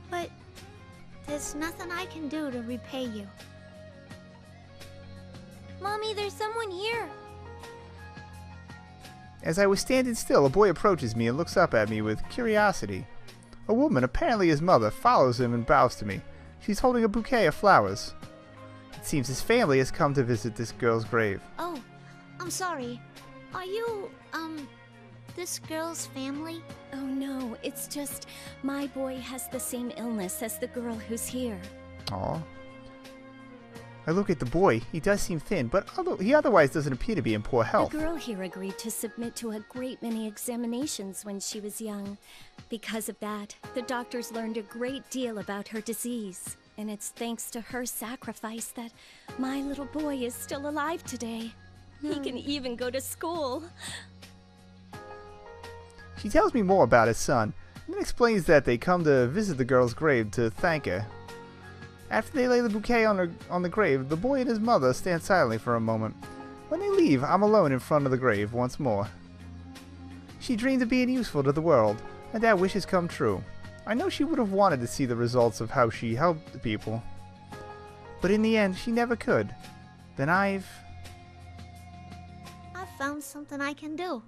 But there's nothing I can do to repay you. Mommy, there's someone here. As I was standing still, a boy approaches me and looks up at me with curiosity. A woman, apparently his mother, follows him and bows to me. She's holding a bouquet of flowers. It seems his family has come to visit this girl's grave. Oh, I'm sorry. Are you, this girl's family? Oh no, it's just my boy has the same illness as the girl who's here. Aw. I look at the boy. He does seem thin, but he otherwise doesn't appear to be in poor health. The girl here agreed to submit to a great many examinations when she was young. Because of that, the doctors learned a great deal about her disease. And it's thanks to her sacrifice that my little boy is still alive today. He can even go to school. She tells me more about his son, and then explains that they come to visit the girl's grave to thank her. After they lay the bouquet on the grave, the boy and his mother stand silently for a moment. When they leave, I'm alone in front of the grave once more. She dreamed of being useful to the world, and that wish has come true. I know she would have wanted to see the results of how she helped the people. But in the end, she never could. Then I've found something I can do.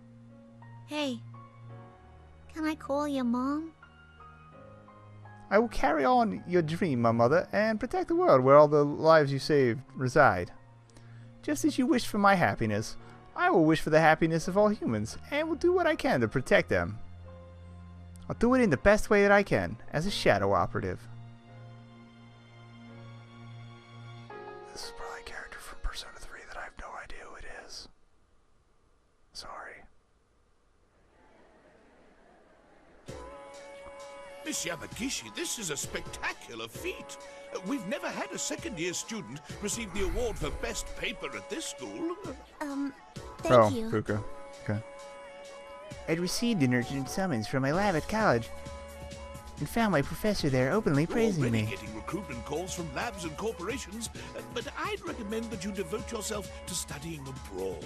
Hey, can I call your mom? I will carry on your dream, my mother, and protect the world where all the lives you saved reside. Just as you wished for my happiness, I will wish for the happiness of all humans, and will do what I can to protect them. I'll do it in the best way that I can, as a Shadow Operative. This is probably a character from Persona 3 that I have no idea who it is. Sorry. Miss Yamagishi, this is a spectacular feat. We've never had a second-year student receive the award for best paper at this school. Thank you. Fuka. Okay. I'd received an urgent summons from my lab at college, and found my professor there openly praising You're already me. getting recruitment calls from labs and corporations, but I'd recommend that you devote yourself to studying abroad.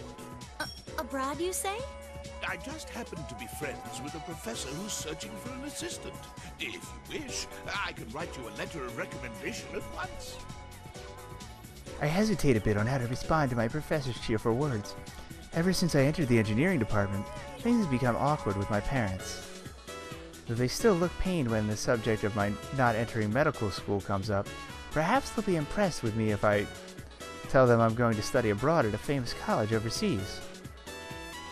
Abroad, you say? I just happen to be friends with a professor who's searching for an assistant. If you wish, I can write you a letter of recommendation at once. I hesitate a bit on how to respond to my professor's cheerful words. Ever since I entered the engineering department, things have become awkward with my parents. Though they still look pained when the subject of my not entering medical school comes up, perhaps they'll be impressed with me if I tell them I'm going to study abroad at a famous college overseas.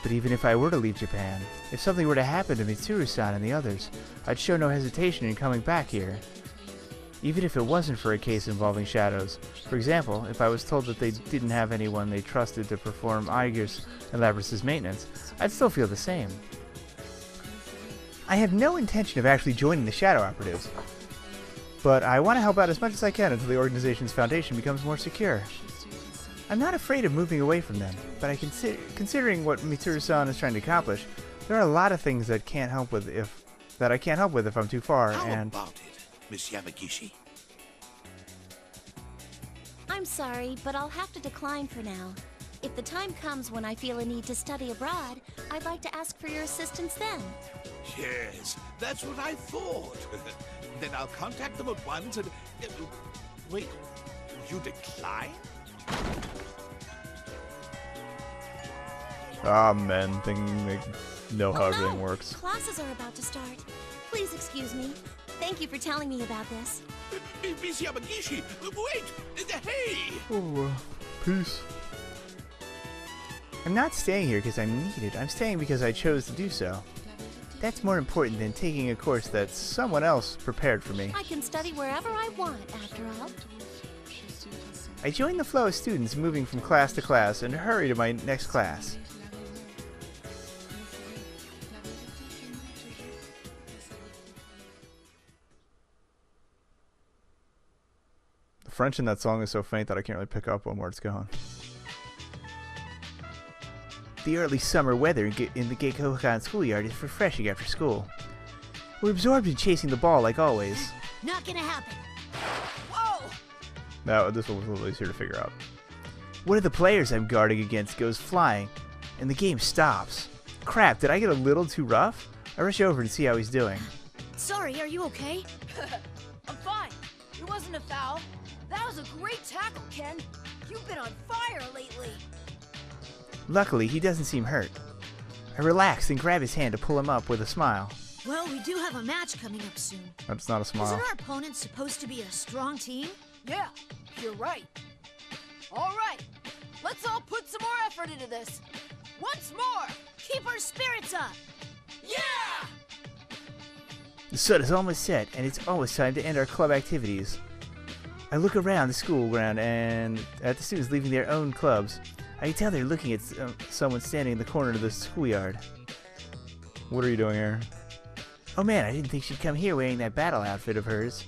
But even if I were to leave Japan, if something were to happen to Mitsuru-san and the others, I'd show no hesitation in coming back here. Even if it wasn't for a case involving shadows. For example, if I was told that they didn't have anyone they trusted to perform Aigir's and Labrys' maintenance, I'd still feel the same. I have no intention of actually joining the Shadow Operatives, but I want to help out as much as I can until the organization's foundation becomes more secure. I'm not afraid of moving away from them, but considering what Mitsuru-san is trying to accomplish, there are a lot of things that I can't help with if I'm too far. How and about it, Miss Yamagishi? I'm sorry, but I'll have to decline for now. If the time comes when I feel a need to study abroad, I'd like to ask for your assistance then. Yes, that's what I thought. Then I'll contact them at once and... wait, you decline? men they know how everything works. Classes are about to start. Please excuse me. Thank you for telling me about this. Miss Yamagishi, wait! Hey! Oh, peace. I'm not staying here because I'm needed. I'm staying because I chose to do so. That's more important than taking a course that someone else prepared for me. I can study wherever I want, after all. I join the flow of students moving from class to class and hurry to my next class. The French in that song is so faint that I can't really pick up on where it's going. The early summer weather in the Geikokan schoolyard is refreshing after school. We're absorbed in chasing the ball like always. Not gonna happen. Now, this one was a little easier to figure out. One of the players I'm guarding against goes flying, and the game stops. Crap, did I get a little too rough? I rush over to see how he's doing. Sorry, are you okay? It wasn't a foul. That was a great tackle, Ken. You've been on fire lately. Luckily, he doesn't seem hurt. I relax and grab his hand to pull him up with a smile. Well, we do have a match coming up soon. That's not a smile. Isn't our opponent supposed to be a strong team? Yeah, you're right. All right, let's all put some more effort into this. Once more, keep our spirits up. Yeah! The sun is almost set, and it's almost time to end our club activities. I look around the school ground and at the students leaving their own clubs. I can tell they're looking at someone standing in the corner of the schoolyard. What are you doing here? Oh man, I didn't think she'd come here wearing that battle outfit of hers.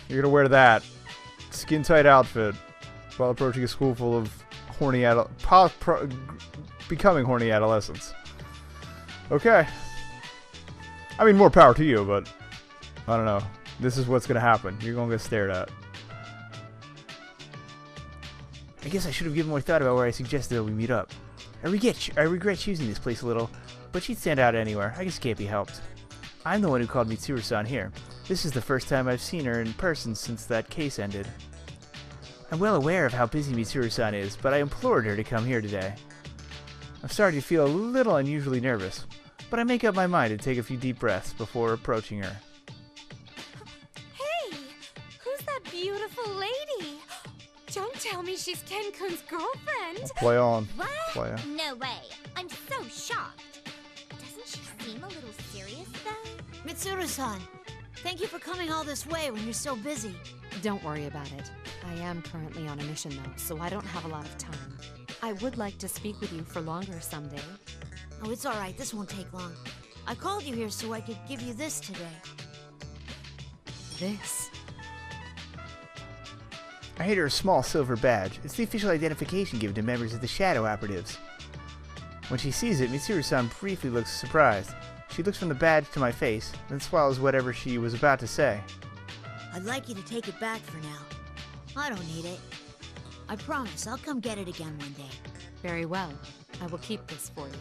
You're gonna wear that skin-tight outfit while approaching a school full of horny becoming horny adolescents. Okay. I mean, more power to you, but I don't know. This is what's gonna happen. You're gonna get stared at. I guess I should have given more thought about where I suggested that we meet up. I regret choosing this place a little, but she'd stand out anywhere. I guess it can't be helped. I'm the one who called Mitsuru-san here. This is the first time I've seen her in person since that case ended. I'm well aware of how busy Mitsuru-san is, but I implored her to come here today. I'm starting to feel a little unusually nervous, but I make up my mind and take a few deep breaths before approaching her. Hey! Who's that beautiful lady? Don't tell me she's Ken-kun's girlfriend! Play on. What? Play on. No way. I'm so shocked. Doesn't she seem a little serious, though? Mitsuru-san, thank you for coming all this way when you're so busy. Don't worry about it. I am currently on a mission though, so I don't have a lot of time. I would like to speak with you for longer someday. Oh, it's all right. This won't take long. I called you here so I could give you this today. This? I hand her a small silver badge. It's the official identification given to members of the Shadow Operatives. When she sees it, Mitsuru-san briefly looks surprised. She looks from the badge to my face, then swallows whatever she was about to say. I'd like you to take it back for now. I don't need it. I promise I'll come get it again one day. Very well. I will keep this for you.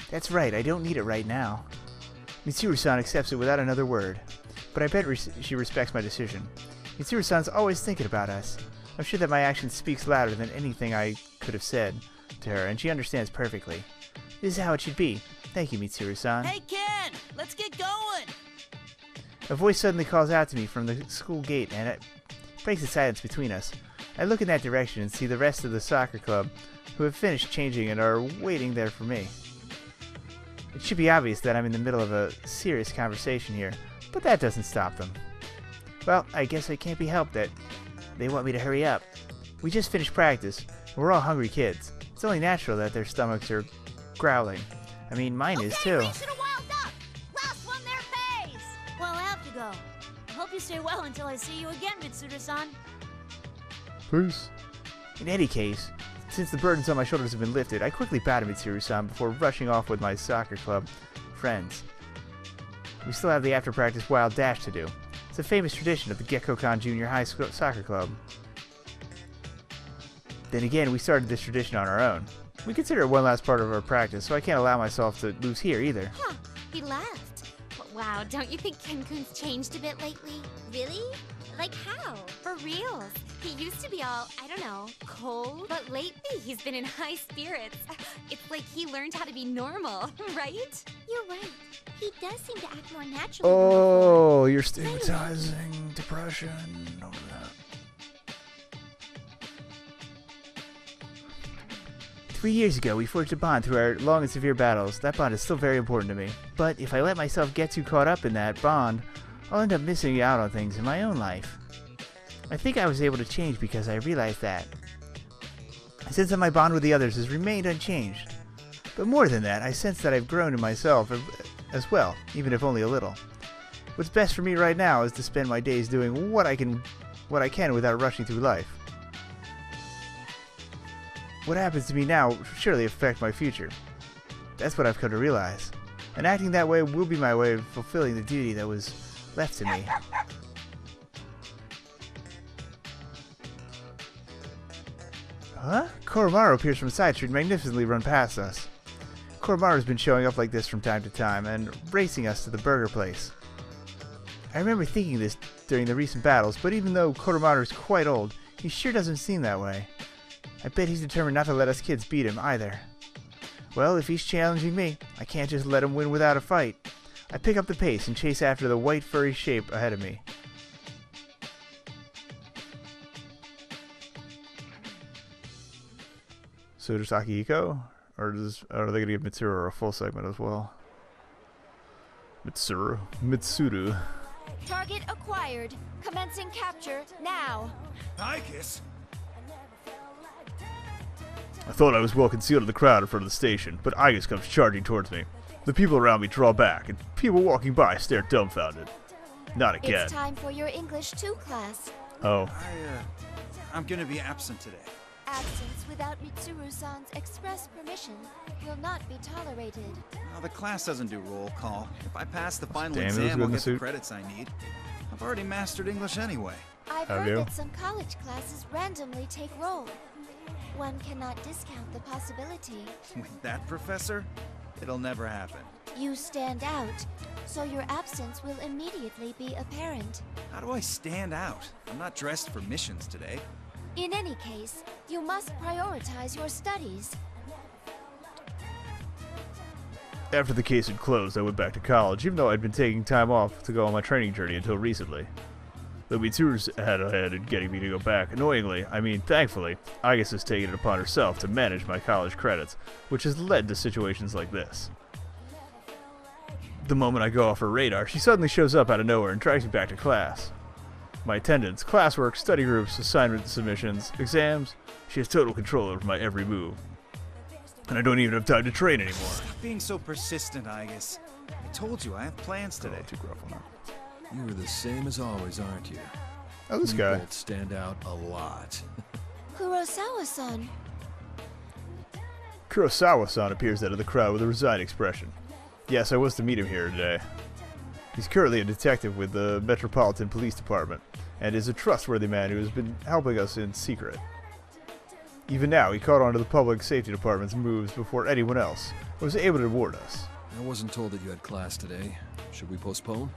That's right, I don't need it right now. Mitsuru-san accepts it without another word, but I bet she respects my decision. Mitsuru-san's always thinking about us. I'm sure that my action speaks louder than anything I could have said to her, and she understands perfectly. This is how it should be. Thank you, Mitsuru-san. Hey, Ken! Let's get going! A voice suddenly calls out to me from the school gate, and it breaks the silence between us. I look in that direction and see the rest of the soccer club, who have finished changing and are waiting there for me. It should be obvious that I'm in the middle of a serious conversation here, but that doesn't stop them. Well, I guess it can't be helped that they want me to hurry up. We just finished practice, and we're all hungry kids. It's only natural that their stomachs are growling. I mean, mine is too. Race to the wild duck! Last one there pays! Well, I have to go. I hope you stay well until I see you again, Mitsuru-san. Peace. In any case, since the burdens on my shoulders have been lifted, I quickly bow to Mitsuru-san before rushing off with my soccer club friends. We still have the after-practice wild dash to do. It's a famous tradition of the Gekkokan Junior High Soccer Club. Then again, we started this tradition on our own. We consider it one last part of our practice, so I can't allow myself to lose here either. Huh, he left. Wow, don't you think Ken-kun's changed a bit lately? Really? Like how? For reals. He used to be all, I don't know, cold. But lately, he's been in high spirits. It's like he learned how to be normal, right? You're right. He does seem to act more naturally. Oh, you're stigmatizing depression over that. 3 years ago, we forged a bond through our long and severe battles. That bond is still very important to me. But if I let myself get too caught up in that bond, I'll end up missing out on things in my own life. I think I was able to change because I realized that. I sense that my bond with the others has remained unchanged. But more than that, I sense that I've grown in myself as well, even if only a little. What's best for me right now is to spend my days doing what I can without rushing through life. What happens to me now will surely affect my future. That's what I've come to realize. And acting that way will be my way of fulfilling the duty that was left to me. Huh? Koromaru appears from a side street and magnificently run past us. Koromaru's been showing up like this from time to time and racing us to the burger place. I remember thinking this during the recent battles, but even though Kodomaru is quite old, he sure doesn't seem that way. I bet he's determined not to let us kids beat him either. Well, if he's challenging me, I can't just let him win without a fight. I pick up the pace and chase after the white furry shape ahead of me. So just Akihiko? Or are they going to give Mitsuru a full segment as well? Mitsuru. Target acquired. Commencing capture now. Aegis? I thought I was well concealed in the crowd in front of the station, but Aegis comes charging towards me. The people around me draw back, and people walking by stare dumbfounded. Not again. It's time for your English 2 class. Oh. I'm gonna be absent today. Absence without Mitsuru-san's express permission will not be tolerated. Well, the class doesn't do roll call. If I pass the final Damn, it was exam, good I'll in the get the suit. credits I need. I've already mastered English anyway. I've Have heard you? that some college classes randomly take roll. One cannot discount the possibility. With that professor, it'll never happen. You stand out, so your absence will immediately be apparent. How do I stand out? I'm not dressed for missions today. In any case, you must prioritize your studies. After the case had closed, I went back to college, even though I'd been taking time off to go on my training journey until recently. Though Mitsuru's had a hand in getting me to go back, annoyingly, I mean thankfully, Aegis has taken it upon herself to manage my college credits, which has led to situations like this. The moment I go off her radar, she suddenly shows up out of nowhere and drags me back to class. My attendance, classwork, study groups, assignment submissions, exams, she has total control over my every move. And I don't even have time to train anymore. Stop being so persistent, Aegis. I told you I have plans today. Too gruff on that. You are the same as always, aren't you? Oh, this You guy. both stand out a lot. Kurosawa-san. Kurosawa-san appears out of the crowd with a resigned expression. Yes, I was to meet him here today. He's currently a detective with the Metropolitan Police Department, and is a trustworthy man who has been helping us in secret. Even now, he caught on to the Public Safety Department's moves before anyone else, and was able to warn us. I wasn't told that you had class today. Should we postpone?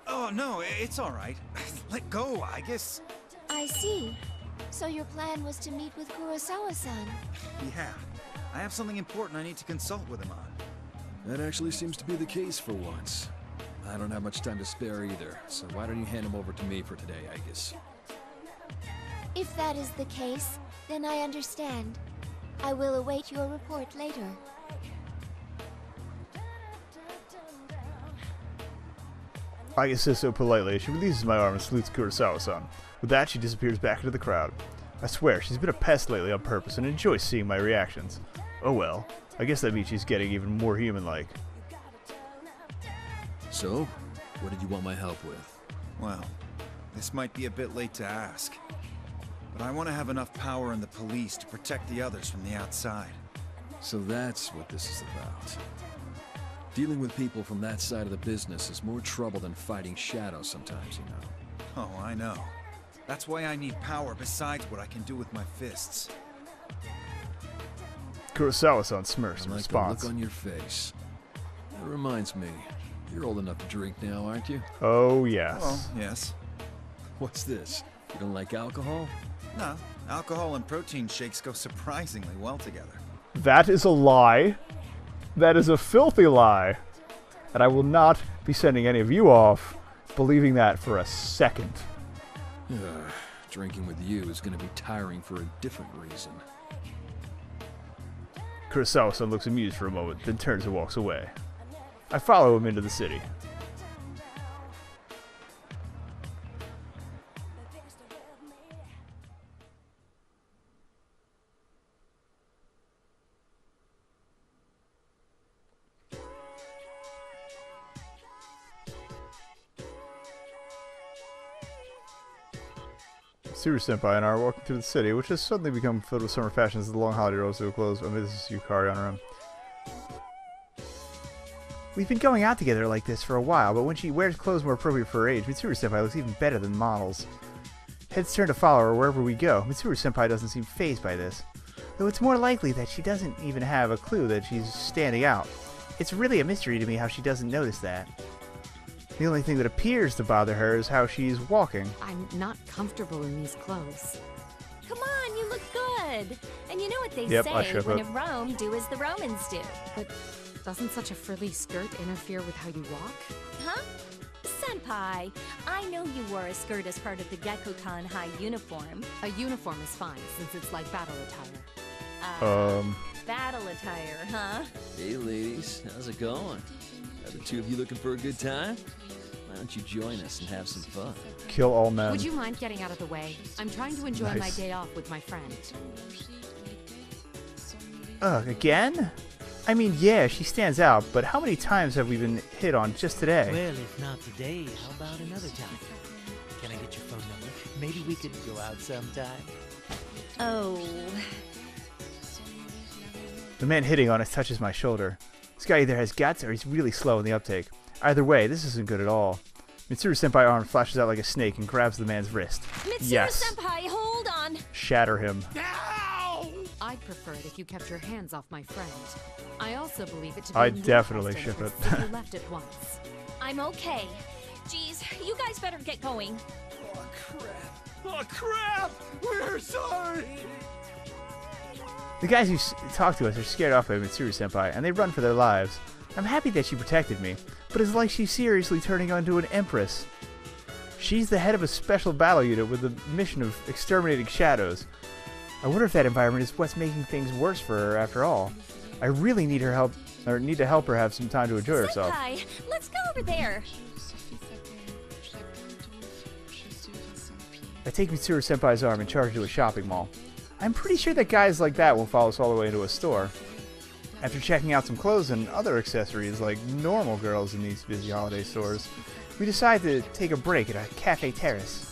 Oh, no, it's all right. Let go, Aegis. I see. So your plan was to meet with Kurosawa-san. Yeah, I have something important I need to consult with him on. That actually seems to be the case for once. I don't have much time to spare either, so why don't you hand him over to me for today, Aegis? If that is the case, then I understand. I will await your report later. Aegis says so politely as she releases my arm and salutes Kurosawa-san. With that, she disappears back into the crowd. I swear, she's been a pest lately on purpose and enjoys seeing my reactions. Oh well, I guess that means she's getting even more human-like. So, what did you want my help with? Well, this might be a bit late to ask, but I want to have enough power in the police to protect the others from the outside. So that's what this is about. Dealing with people from that side of the business is more trouble than fighting Shadow sometimes, you know. Oh, I know. That's why I need power besides what I can do with my fists. Kurosawa-san smirks in I like response. the look on your face. That reminds me, you're old enough to drink now, aren't you? Oh, yes. Well, yes. What's this? You don't like alcohol? No, alcohol and protein shakes go surprisingly well together. That is a lie. That is a filthy lie. And I will not be sending any of you off believing that for a second. Drinking with you is going to be tiring for a different reason. Kurosawa-san looks amused for a moment, then turns and walks away. I follow him into the city. Tsuru-senpai and I are walking through the city, which has suddenly become filled with summer fashions as the long holiday rolls to a close. This is Yukari on her own. We've been going out together like this for a while, but when she wears clothes more appropriate for her age, Mitsuru-senpai looks even better than models. Heads turn to follow her wherever we go. Mitsuru-senpai doesn't seem fazed by this, though it's more likely that she doesn't even have a clue that she's standing out. It's really a mystery to me how she doesn't notice that. The only thing that appears to bother her is how she's walking. I'm not comfortable in these clothes. Come on, you look good. And you know what they Yep, I say, ship when it. in Rome, do as the Romans do. But doesn't such a frilly skirt interfere with how you walk? Huh? Senpai, I know you wore a skirt as part of the Gekkoukan High uniform. A uniform is fine, since it's like battle attire. Battle attire, huh? Hey, ladies. How's it going? Are the two of you looking for a good time? Why don't you join us and have some fun? Kill all men. Would you mind getting out of the way? I'm trying to enjoy my Nice. day off with my friend. Ugh, again? I mean, yeah, she stands out, but how many times have we been hit on just today? Well, if not today, how about another time? Can I get your phone number? Maybe we could go out sometime. Oh. The man hitting on us touches my shoulder. This guy either has guts or he's really slow in the uptake. Either way, this isn't good at all. Mitsuru Senpai arm flashes out like a snake and grabs the man's wrist. Mitsuru Yes. Senpai, hold on. Shatter him. I'd prefer it if you kept your hands off my friend. I also believe it to be I'd in your definitely best ship it. interest if you left at once. I'm okay. Jeez, you guys better get going. Oh, crap. Oh, crap! We're sorry! The guys who talk to us are scared off by Mitsuru Senpai, and they run for their lives. I'm happy that she protected me, but it's like she's seriously turning into an empress. She's the head of a special battle unit with the mission of exterminating shadows. I wonder if that environment is what's making things worse for her after all. I really need her help, or need to help her have some time to enjoy herself. Senpai, let's go over there. I take Mitsuru Senpai's arm and charge to a shopping mall. I'm pretty sure that guys like that won't follow us all the way into a store. After checking out some clothes and other accessories like normal girls in these busy holiday stores, we decide to take a break at a cafe terrace.